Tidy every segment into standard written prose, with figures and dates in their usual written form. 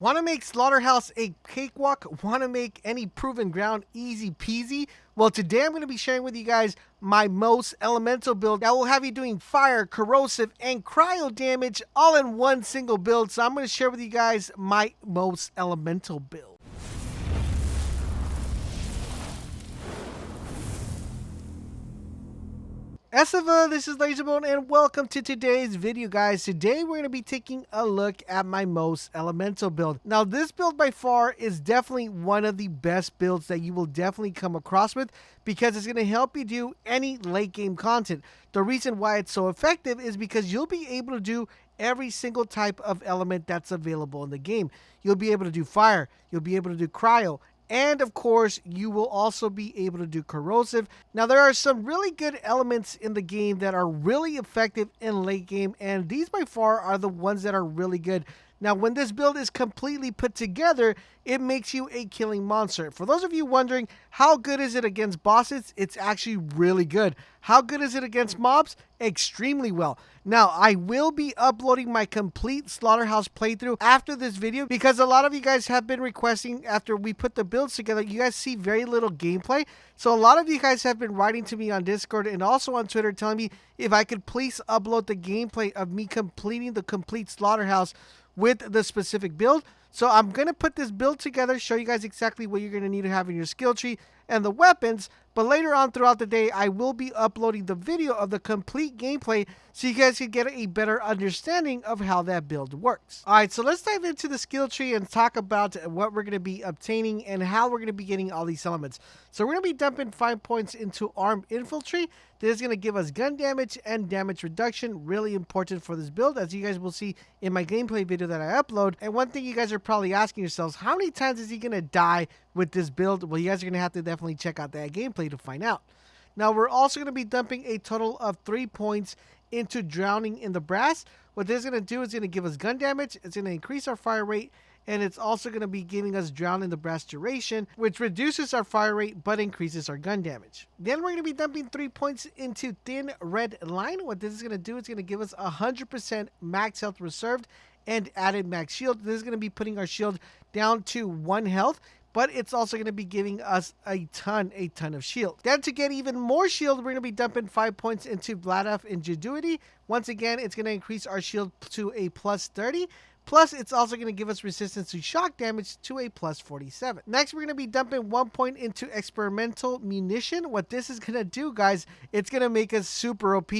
Want to make Slaughterhouse a cakewalk? Want to make any proven ground easy peasy? Well, today I'm going to be sharing with you guys my MOZE elemental build that will have you doing fire, corrosive, and cryo damage all in one single build. So I'm going to share with you guys my MOZE elemental build. Esava, this is LaserBolt, and welcome to today's video, guys. Today we're going to be taking a look at my MOZE elemental build. Now, this build by far is definitely one of the best builds that you will definitely come across with because it's going to help you do any late game content. The reason why it's so effective is because you'll be able to do every single type of element that's available in the game. You'll be able to do fire, you'll be able to do cryo, and of course, you will also be able to do corrosive. Now, there are some really good elements in the game that are really effective in late game, and these by far are the ones that are really good. Now, when this build is completely put together, it makes you a killing monster. For those of you wondering, how good is it against bosses? It's actually really good. How good is it against mobs? Extremely well. Now, I will be uploading my complete Slaughterhouse playthrough after this video because a lot of you guys have been requesting after we put the builds together, you guys see very little gameplay. So a lot of you guys have been writing to me on Discord and also on Twitter telling me if I could please upload the gameplay of me completing the complete Slaughterhouse with the specific build. So I'm going to put this build together, show you guys exactly what you're going to need to have in your skill tree and the weapons, but later on throughout the day, I will be uploading the video of the complete gameplay so you guys can get a better understanding of how that build works. Alright, so let's dive into the skill tree and talk about what we're going to be obtaining and how we're going to be getting all these elements. So we're going to be dumping 5 points into Armed Infantry. This is going to give us gun damage and damage reduction, really important for this build, as you guys will see in my gameplay video that I upload. And one thing you guys are probably asking yourselves, how many times is he going to die with this build? Well, you guys are going to have to definitely check out that gameplay to find out. Now, we're also going to be dumping a total of 3 points into Drowning in the Brass. What this is going to do is going to give us gun damage, it's going to increase our fire rate, and it's also going to be giving us Drown in the Brass duration, which reduces our fire rate but increases our gun damage. Then we're going to be dumping 3 points into Thin Red Line. What this is going to do is going to give us 100% max health reserved and added max shield. This is going to be putting our shield down to 1 health, but it's also going to be giving us a ton of shield. Then to get even more shield, we're going to be dumping 5 points into Vladov Ingenuity. Once again, it's going to increase our shield to a plus 30. Plus, it's also going to give us resistance to shock damage to a plus 47. Next, we're going to be dumping 1 point into Experimental Munition. What this is going to do, guys, it's going to make us super OP.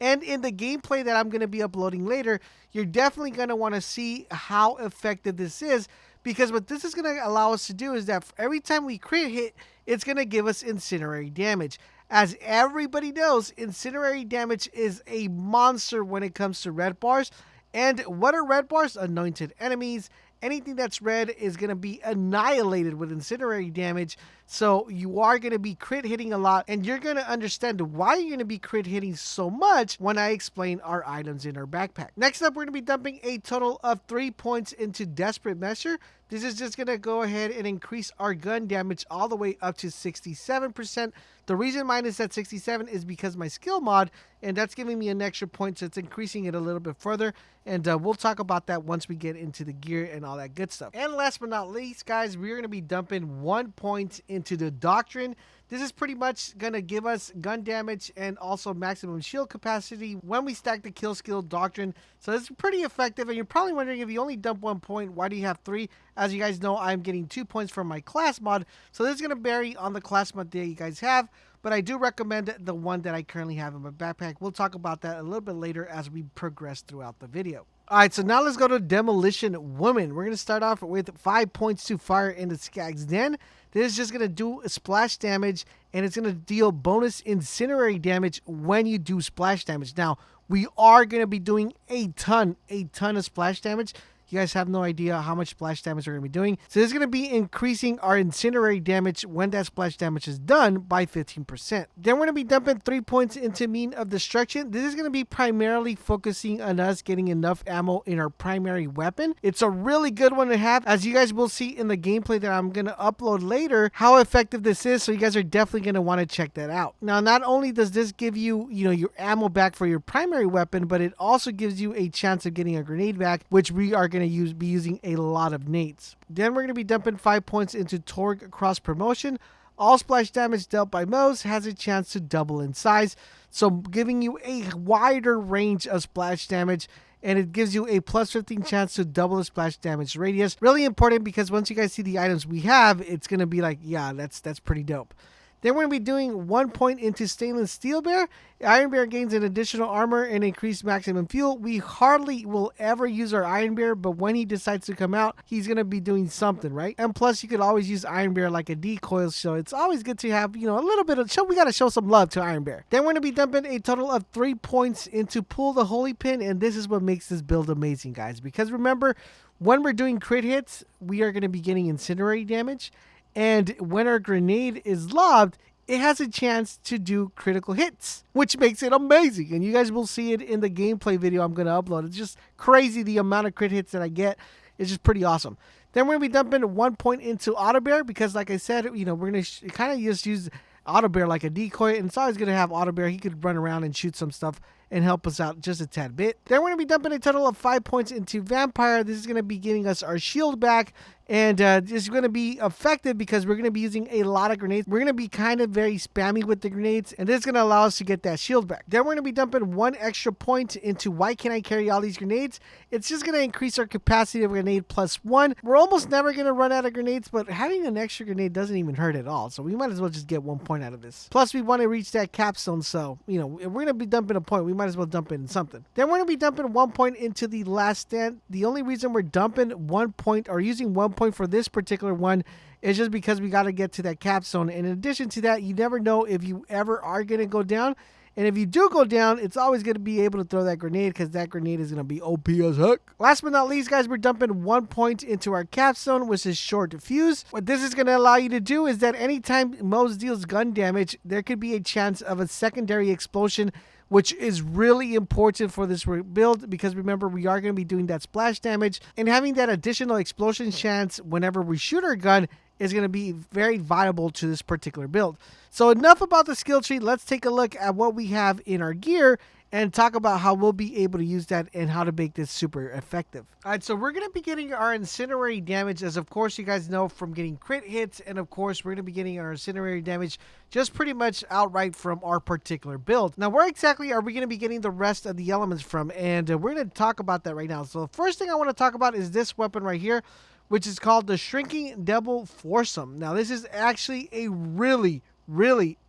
And in the gameplay that I'm going to be uploading later, you're definitely going to want to see how effective this is. Because what this is going to allow us to do is that for every time we crit hit, it's going to give us incendiary damage. As everybody knows, incendiary damage is a monster when it comes to red bars. And what are red bars? Anointed enemies. Anything that's red is going to be annihilated with incendiary damage. So you are going to be crit hitting a lot, and you're going to understand why you're going to be crit hitting so much when I explain our items in our backpack. Next up, we're going to be dumping a total of 3 points into Desperate Measure. This is just going to go ahead and increase our gun damage all the way up to 67%. The reason mine is at 67 is because my skill mod, and that's giving me an extra point, so it's increasing it a little bit further. And we'll talk about that once we get into the gear and all that good stuff. And last but not least, guys, we're going to be dumping 1 point into the Doctrine. This is pretty much going to give us gun damage and also maximum shield capacity when we stack the kill skill Doctrine. So it's pretty effective, and you're probably wondering, if you only dump 1 point, why do you have 3? As you guys know, I'm getting 2 points from my class mod, so this is going to vary on the class mod that you guys have, but I do recommend the one that I currently have in my backpack. We'll talk about that a little bit later as we progress throughout the video. Alright, so now let's go to Demolition Woman. We're going to start off with 5 points to Fire in the Skag's Den. This is just going to do splash damage, and it's going to deal bonus incendiary damage when you do splash damage. Now, we are going to be doing a ton of splash damage. You guys have no idea how much splash damage we're going to be doing. So this is going to be increasing our incendiary damage when that splash damage is done by 15%. Then we're going to be dumping 3 points into Mean of Destruction. This is going to be primarily focusing on us getting enough ammo in our primary weapon. It's a really good one to have, as you guys will see in the gameplay that I'm going to upload later, how effective this is. So you guys are definitely going to want to check that out. Now, not only does this give you, your ammo back for your primary weapon, but it also gives you a chance of getting a grenade back, which we are going going to be using a lot of nades. Then we're going to be dumping 5 points into Torgue Cross Promotion. All splash damage dealt by MOZE has a chance to double in size, so giving you a wider range of splash damage, and it gives you a plus 15 chance to double the splash damage radius. Really important, because once you guys see the items we have, it's going to be like, yeah, that's pretty dope. Then we're going to be doing 1 point into Stainless Steel Bear. Iron Bear gains an additional armor and increased maximum fuel. We hardly will ever use our Iron Bear, but when he decides to come out, he's going to be doing something, right? And plus, you could always use Iron Bear like a decoy, so it's always good to have, you know, a little bit of... we got to show some love to Iron Bear. Then we're going to be dumping a total of 3 points into Pull the Holy Pin, and this is what makes this build amazing, guys. Because remember, when we're doing crit hits, we are going to be getting incinerary damage. And when our grenade is lobbed, it has a chance to do critical hits, which makes it amazing. And you guys will see it in the gameplay video I'm going to upload. It's just crazy the amount of crit hits that I get. It's just pretty awesome. Then we're going to be dumping 1 point into Auto Bear because, like I said, you know, we're going to kind of just use Auto Bear like a decoy. And it's always going to have Auto Bear. He could run around and shoot some stuff and help us out just a tad bit. Then we're going to be dumping a total of 5 points into Vampire. This is going to be giving us our shield back. And this is going to be effective because we're going to be using a lot of grenades. We're going to be kind of very spammy with the grenades, and this is going to allow us to get that shield back. Then we're going to be dumping 1 extra point into Why Can't I Carry All These Grenades? It's just going to increase our capacity of grenade +1. We're almost never going to run out of grenades, but having an extra grenade doesn't even hurt at all, so we might as well just get 1 point out of this. Plus, we want to reach that capstone, so, you know, if we're going to be dumping a point, we might as well dump in something. Then we're going to be dumping 1 point into the Last Stand. The only reason we're dumping 1 point or using 1 point for this particular one is just because we got to get to that capstone. And in addition to that, you never know if you ever are going to go down. And if you do go down, it's always going to be able to throw that grenade because that grenade is going to be OP as heck. Last but not least, guys, we're dumping 1 point into our capstone, which is Short Fuse. What this is going to allow you to do is that anytime MOZE deals gun damage, there could be a chance of a secondary explosion, which is really important for this build because remember, we are going to be doing that splash damage, and having that additional explosion chance whenever we shoot our gun is going to be very viable to this particular build. So enough about the skill tree. Let's take a look at what we have in our gear and talk about how we'll be able to use that and how to make this super effective. All right, so we're going to be getting our incinerary damage, as of course you guys know from getting crit hits, and of course we're going to be getting our incinerary damage just pretty much outright from our particular build. Now, where exactly are we going to be getting the rest of the elements from? And we're going to talk about that right now. So the first thing I want to talk about is this weapon right here, which is called the Shrinking Devil Foursome. Now, this is actually a really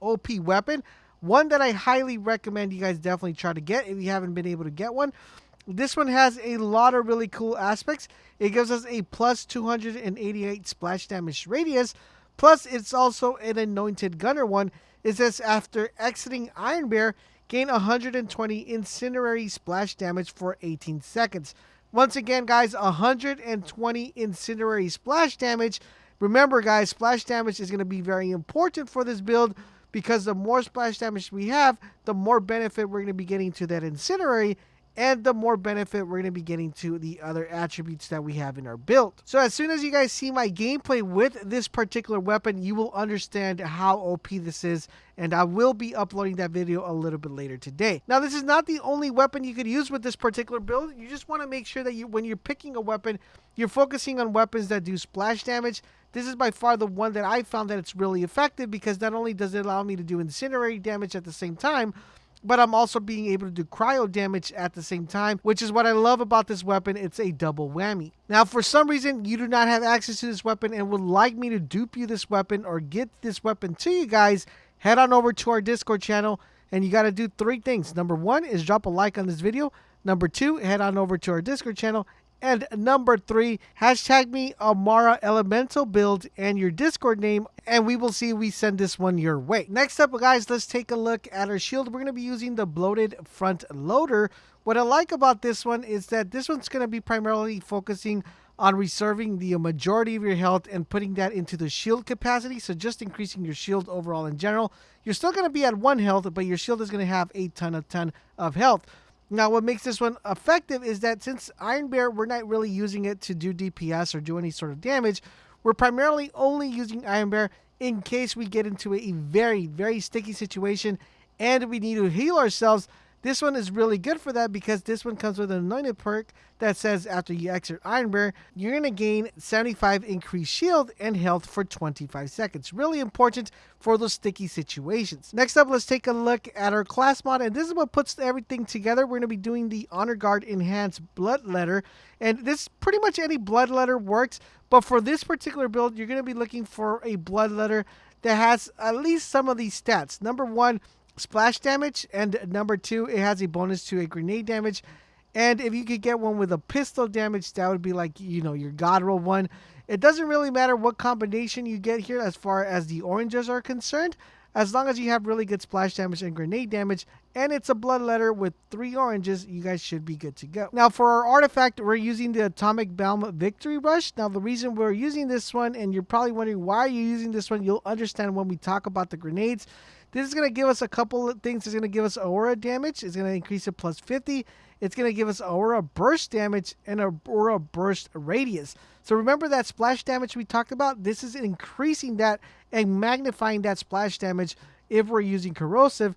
OP weapon. One that I highly recommend you guys definitely try to get if you haven't been able to get one. This one has a lot of really cool aspects. It gives us a plus 288 splash damage radius. Plus, it's also an anointed gunner one. It says after exiting Iron Bear, gain 120 incendiary splash damage for 18 seconds. Once again, guys, 120 incendiary splash damage. Remember, guys, splash damage is going to be very important for this build, because the more splash damage we have, the more benefit we're going to be getting to that incinerary, and the more benefit we're going to be getting to the other attributes that we have in our build. So as soon as you guys see my gameplay with this particular weapon, you will understand how OP this is, and I will be uploading that video a little bit later today. Now, this is not the only weapon you could use with this particular build. You just want to make sure that when you're picking a weapon, you're focusing on weapons that do splash damage. This is by far the one that I found that it's really effective, because not only does it allow me to do incinerary damage at the same time, but I'm also being able to do cryo damage at the same time, which is what I love about this weapon. It's a double whammy. Now, for some reason, you do not have access to this weapon and would like me to dupe you this weapon or get this weapon to you guys, head on over to our Discord channel, and you got to do 3 things. Number 1 is drop a like on this video. Number 2, head on over to our Discord channel. And number 3, hashtag me Amara Elemental Build and your Discord name, and we will see if we send this one your way. Next up, guys, let's take a look at our shield. We're going to be using the Bloated Front Loader. What I like about this one is that this one's going to be primarily focusing on reserving the majority of your health and putting that into the shield capacity, so just increasing your shield overall in general. You're still going to be at 1 health, but your shield is going to have a ton of health. Now, what makes this one effective is that since Iron Bear, we're not really using it to do DPS or do any sort of damage. We're primarily only using Iron Bear in case we get into a very sticky situation and we need to heal ourselves. This one is really good for that because this one comes with an anointed perk that says after you exit Iron Bear, you're going to gain 75 increased shield and health for 25 seconds. Really important for those sticky situations. Next up, let's take a look at our class mod, and this is what puts everything together. We're going to be doing the Honor Guard Enhanced Bloodletter, and this pretty much any Bloodletter works, but for this particular build, you're going to be looking for a Bloodletter that has at least some of these stats. Number one, splash damage, and number two, it has a bonus to a grenade damage. And if you could get one with a pistol damage, that would be like, you know, your god roll one. It doesn't really matter what combination you get here as far as the oranges are concerned, as long as you have really good splash damage and grenade damage, and it's a Bloodletter with 3 oranges, you guys should be good to go. Now for our artifact, we're using the Atomic Balm Victory Rush. Now the reason we're using this one, and you're probably wondering why you're using this one, you'll understand when we talk about the grenades. This is going to give us a couple of things. It's going to give us aura damage. It's going to increase it plus 50. It's going to give us aura burst damage and a aura burst radius. So remember that splash damage we talked about? This is increasing that and magnifying that splash damage if we're using corrosive.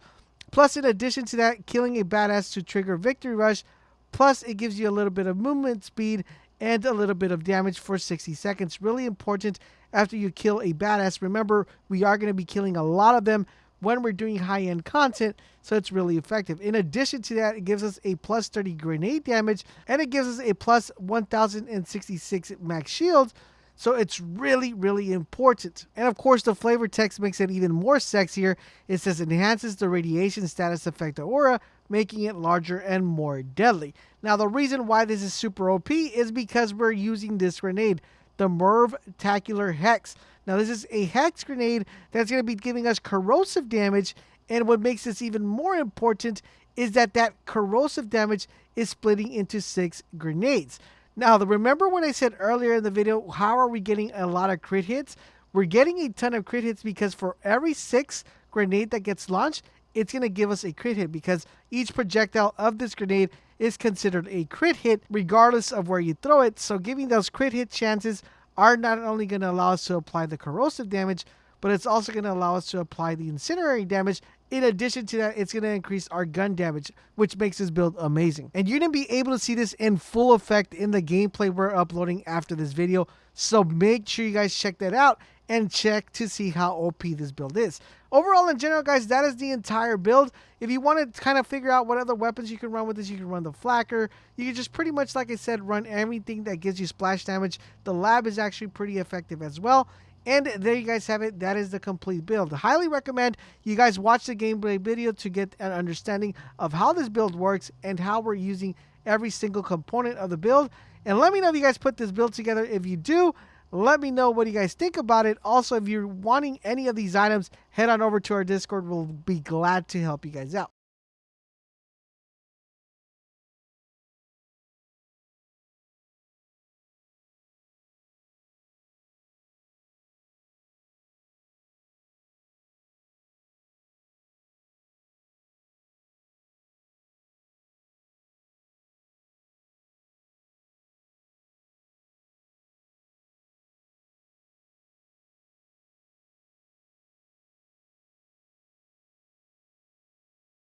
Plus, in addition to that, killing a badass to trigger Victory Rush. Plus, it gives you a little bit of movement speed and a little bit of damage for 60 seconds. Really important after you kill a badass. Remember, we are going to be killing a lot of them when we're doing high-end content, so it's really effective. In addition to that, it gives us a plus 30 grenade damage, and it gives us a plus 1066 max shield, so it's really, really important. And of course, the flavor text makes it even more sexier. It says enhances the radiation status effect of aura, making it larger and more deadly. Now, the reason why this is super OP is because we're using this grenade, the Merv-tacular Hex. Now, this is a Hex grenade that's going to be giving us corrosive damage, and what makes this even more important is that that corrosive damage is splitting into 6 grenades. Now, remember when I said earlier in the video, how are we getting a lot of crit hits? We're getting a ton of crit hits because for every 6 grenade that gets launched, it's going to give us a crit hit because each projectile of this grenade is considered a crit hit regardless of where you throw it. So giving those crit hit chances are not only going to allow us to apply the corrosive damage, but it's also going to allow us to apply the incendiary damage. In addition to that, it's going to increase our gun damage, which makes this build amazing. And you're going to be able to see this in full effect in the gameplay we're uploading after this video. So make sure you guys check that out and check to see how OP this build is. Overall, in general, guys, that is the entire build. If you want to kind of figure out what other weapons you can run with this, you can run the Flacker. You can just pretty much, like I said, run everything that gives you splash damage. The lab is actually pretty effective as well. And there you guys have it. That is the complete build. I highly recommend you guys watch the gameplay video to get an understanding of how this build works and how we're using every single component of the build. And let me know if you guys put this build together. If you do, let me know what you guys think about it. Also, if you're wanting any of these items, head on over to our Discord. We'll be glad to help you guys out.